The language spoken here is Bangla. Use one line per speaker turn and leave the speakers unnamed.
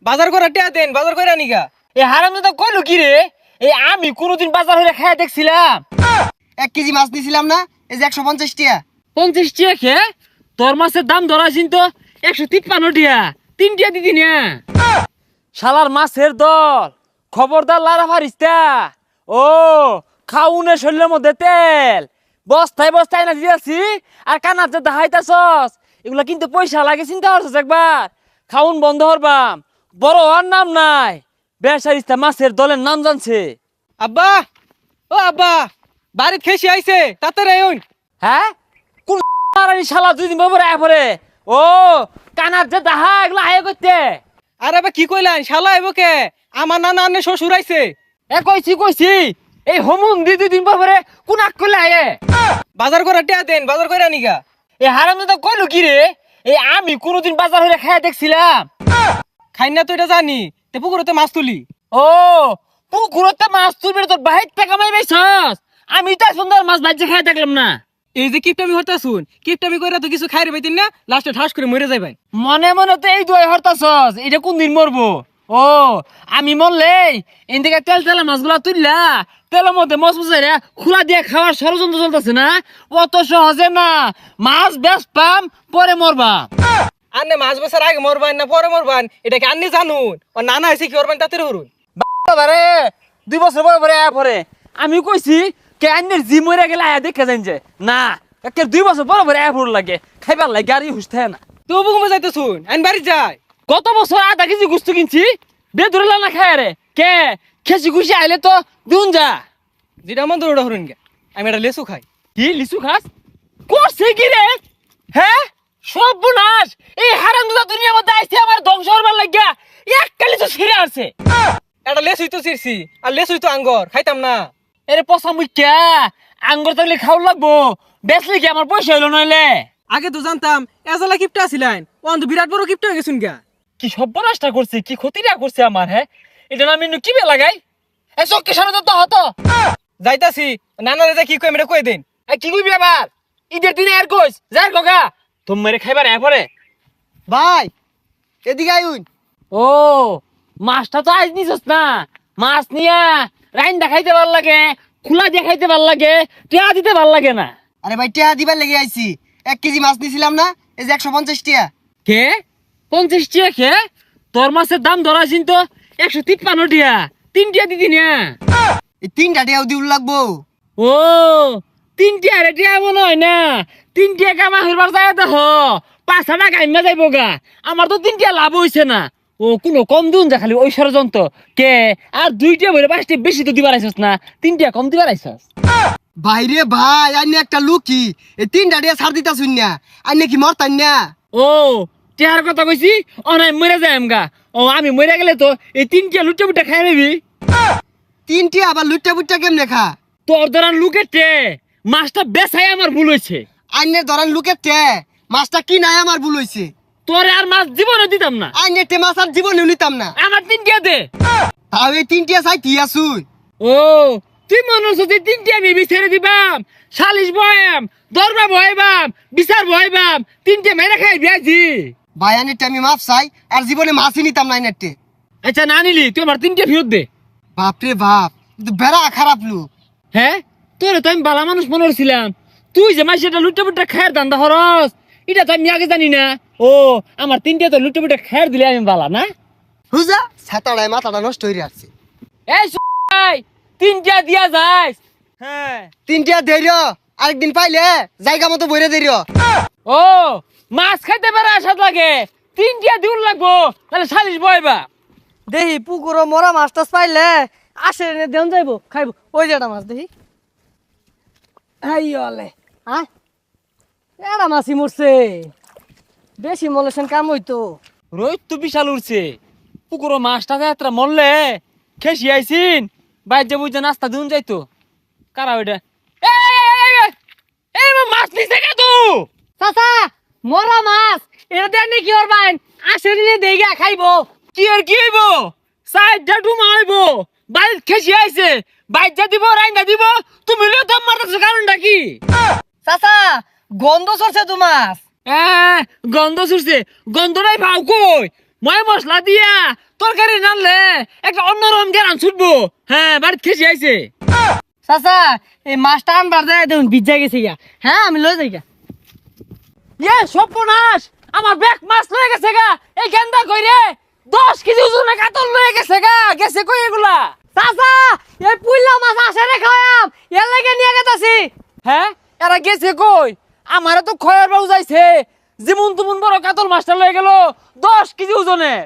বাজার করে টিয়া দেন, বাজার করে আনিগা।
এ হারামজাদা কইলো কি রে? এই আমি কোনোদিন বাজার হইলে খাইয়া দেখছিলাম
1 কেজি মাছ নিছিলাম না, এই যে 150 টাকা।
50 টাকা খে তোর মাছের দাম ধরাছিন তো 153 টাকা, 3 টাকা দিদি না। শালার মাছের দল, খবরদার লারা ফারিস্তা। ও খাউনে শরীরের মধ্যে তেল বস্তায় বস্তায় না দিয়েছি, আর কানার যে দেখাইতাছস এগুলা কিন্তু পয়সা লাগে, চিন্তা করছস একবার? খাউন বন্ধ হরবাম, বড় হওয়ার নাম নাই। বেসারিস্তা মাছের দলের নাম জানছে।
আব্বা, ও আব্বা, বাড়িত খেসি আইছে, তাড়াতাড়ি আইন।
হ্যাঁ কোন শালা 2 দিন পরে আয় পরে? ও কানার যে দাহা এগুলা আয় করতে।
আরে আবার কি কইলেন, শালা আইব কে? আমার নানা আনে শ্বশুর আইছে।
এ কইছি এই হোমুন 2 দিন পরে কোন আক করলে আয়ে?
বাজার করে টিয়া দেন, বাজার করে আনিগা।
এই হারামজাদা কইলো কি রে? এই আমি কোনোদিন বাজার হইলে খাইয়া দেখছিলাম।
খাই না তো এটা জানি, তে পুকুরতে মাছ তুলি।
ও পুকুরতে মাছ তুলবি তোর বাহির টাকা মাই বেছস? আমি তো সুন্দর মাছ ভাজি খাইয়া দেখলাম না।
এই যে কিপটামি হরতা শুন, কিপটামি কইরা তো কিছু খাইরে পাইতেন না, লাস্টে ঠাস করে মরে যাবেন।
মনে মনে তো এই দুই হরতাছস, এটা কোন দিন মরবো? ও আমি মরলে এদিকে তেল তেলা মাছগুলা তুললা তেলের মধ্যে মশ মশাইরা খোলা দিয়ে খাওয়ার ষড়যন্ত্র চলতেছে না? অত সহজে না, মাছ বেশ পাম পরে মরবা।
আন্নে মাছ বছর আগে মরবান না পরে মরবান, এটা কি আন্নি জানুন? ও নানা আইছে কি করবেন তাতে হরুন।
বাবারে 2 বছর পরে আয়া পরে আমি কইছি কে আন্নের জি মরে গেলে আয়া দেখে যাইন যে না, একে 2 বছর পরে আয়া পড় লাগে খাইবার লাগে গাড়ি হুসতে না।
তো বুকুমে যাইতে শুন, আইন বাড়ি যায়।
গত বছর 1/2 কেজি গুস্তু কিনছি, বেদুরে না খায় রে কে খেসি খুশি আইলে তো দুন যা।
যেটা মন দৌড়া হরুন গে, আমি এটা লেসু খাই।
কি লিচু খাস? করছে কি রে? হ্যাঁ সর্বনাশ, এই হারামজাদা দুনিয়ার মধ্যে আইছে আমার ধ্বংস হবার লাগিয়া একটা লিচু ছিঁড়ে আসছে।
এটা লেসুই তো চিরছি, আর লেসুই তো আঙ্গর, খাইতাম না।
এরে পচা মুখ্যা, আঙ্গুর থাকলে খাওয়া লাগবো, বেচলে কি আমার পয়সা হইলো নইলে?
আগে তো জানতাম এজালা কিপটা আছিলেন, ও তো বিরাট বড় কিপটা হয়ে গেছুন গা।
কি সর্বনাশটা করছে, কি ক্ষতিটা করছে আমার। হ্যাঁ এটা না আমি কি বে লাগাই? এই চোখকে সামনে তো হতো
যাইতাছি, নানারে যা কি কই আমি কই দেন।
কি কইবি আবার? ঈদের দিনে আর কইস যাই গগা তুমি মেরে খাইবার এ পরে।
ভাই এদিকে আইন।
ও মাছটা তো আজ নিছস না, মাছ নিয়া রাইন দেখাইতে ভাল লাগে, খোলা দিয়ে খাইতে ভাল লাগে, টিয়া দিতে ভাল লাগে না।
আরে ভাই টিয়া দিবার লেগে আইছি, 1 কেজি মাছ নিছিলাম না, এই যে 150 টাকা।
কে 50 টাকা খে? তোর মাছের দাম ধরাছিন তো 153 টাকা, 3 টাকা দিদি না।
এই 3টা টাকাও দিউল লাগবো।
ও 3 টাকা রে টিয়া মনে হয় না, 3 টাকা কামা হইবার যায় দেখ 5 টাকা কাইমা যাইবো গা। আমার তো 3 টাকা লাভ হইছে না। ও কোনো কম দিন যা খালি ওই ষড়যন্ত্র কে। আর 2টা বলে 5টা বেশি তো দিবার আইছস না, 3 টাকা কম দিবার আইছস।
ভাইরে ভাই আইনে একটা লুকি, এই 3টা টাকা ছাড় দিতা শুন না, আইনে কি মরতান না?
ও টিয়ার কথা কইছি, অনাই মরে যাইম গা। ও আমি মরে গেলে তো এই 3 টাকা লুটে বুটে খাই নিবি।
3 টাকা আবার লুটটা বুটটা কেমনে খা?
তোর ধরান লুকেটে মাছটা বেচাই আমার ভুল হয়েছে।
আইনে ধরেন লুকের টে মাছটা কি নাই আমার ভুল হইছে।
তোরে আর মাছ জীবনে দিতাম না।
আইনে টে মাছ আর জীবনে নিতাম না।
আমার 3 টাকা দে।
তাও এই 3 টাকা চাই তিয়া শুন।
ও তুই মনে হচ্ছে যে 3 টাকা আমি বিচারে দিবাম, সালিশ বয়াম, দরবার বয়াবাম, বিচার বয়াবাম, 3 টাকা মেরে খাই বিয়াজি।
ভাই আইনে টে আমি মাছ চাই, আর জীবনে মাছই নিতাম না আইনে টে।
আচ্ছা না নিলি তুই আমার 3 টাকা ফেরত দে।
বাপরে বাপ, কিন্তু বেড়া খারাপ লোক।
হ্যাঁ তোরে তো আমি বালা মানুষ মনে করছিলাম, তুই যে মাছ এটা লুটে পুটে খায়ের দান্দা হরস এটা তো আমি আগে জানি না। ও আমার 3 টাকা তো লুটে পুটে খায়ের দিলে আমি বালা না।
হুজা ছাতাড়ায় মাথাটা নষ্ট হয়ে আসছে।
এই 3 টাকা দিয়া যাইস। হ্যাঁ
3 টাকা ধৈর্য, আরেকদিন পাইলে জায়গা মতো বইরে ধৈর্য।
ও মাছ খাইতে পারে আসাদ লাগে, 3 টাকা দিউল লাগবো, তাহলে সালিশ বয়বা।
দেহি পুকুর মরা মাছ টাছ পাইলে আসে এনে দেন যাইবো খাইবো। ওই যে একটা মাছ দেখি, আইলে হ্যাঁ এটা মাছই মরছে, বেশি মলেছেন কাম হইতো।
রোহিত তো বিশাল উঠছে, পুকুরো মাছটা যাত্রা মরলে খেসি আইসিন বাইর যে বুঝে নাস্তা দিন যাইতো। কারা ওইটা? এই মাছ নিছে কে তু?
চাচা মরা মাছ এটা দেন কি করবেন? আসে নিয়ে দেইগা খাইবো।
কি আর কি হইব? সাইডটা ডুমা হইব, বাইর খেসি আইছে, বাইর যা দিব রাইন্দা দিব, তুমি লিও দম মারতেছো কারণটা কি?
চাচা গন্ধ সরছে তো মাছ।
গন্ধ ছুটছে, গন্ধটাই ভাও কই? ময় মশলা দিয়া তরকারি রানলে একটা অন্যরকম জ্ঞান ছুটবো। হ্যাঁ, বাড়িতে খেসি আইছে।
চাচা এই মাছটা আনবার দেয় দেখুন ভিজা গেছে গা। হ্যাঁ আমি লয়ে যাই গা।
ইয়ে সর্বনাশ, আমার ব্যাগ মাছ লয়ে গেছে গা। এই গেন্দা কইরে 10 কেজি ওজনের কাতল লয়ে গেছে গা। গেছে কই এগুলা?
চাচা এই পুইলা মাছ আসে রে খায়াম এর লাগে নিয়ে গেতাছি।
হ্যাঁ, এরা গেছে কই? আমারে তো খয়ের বাবু যাইছে, যেমন তুমন বড় কাতল মাছটা লয়ে গেল 10 কেজি ওজনের।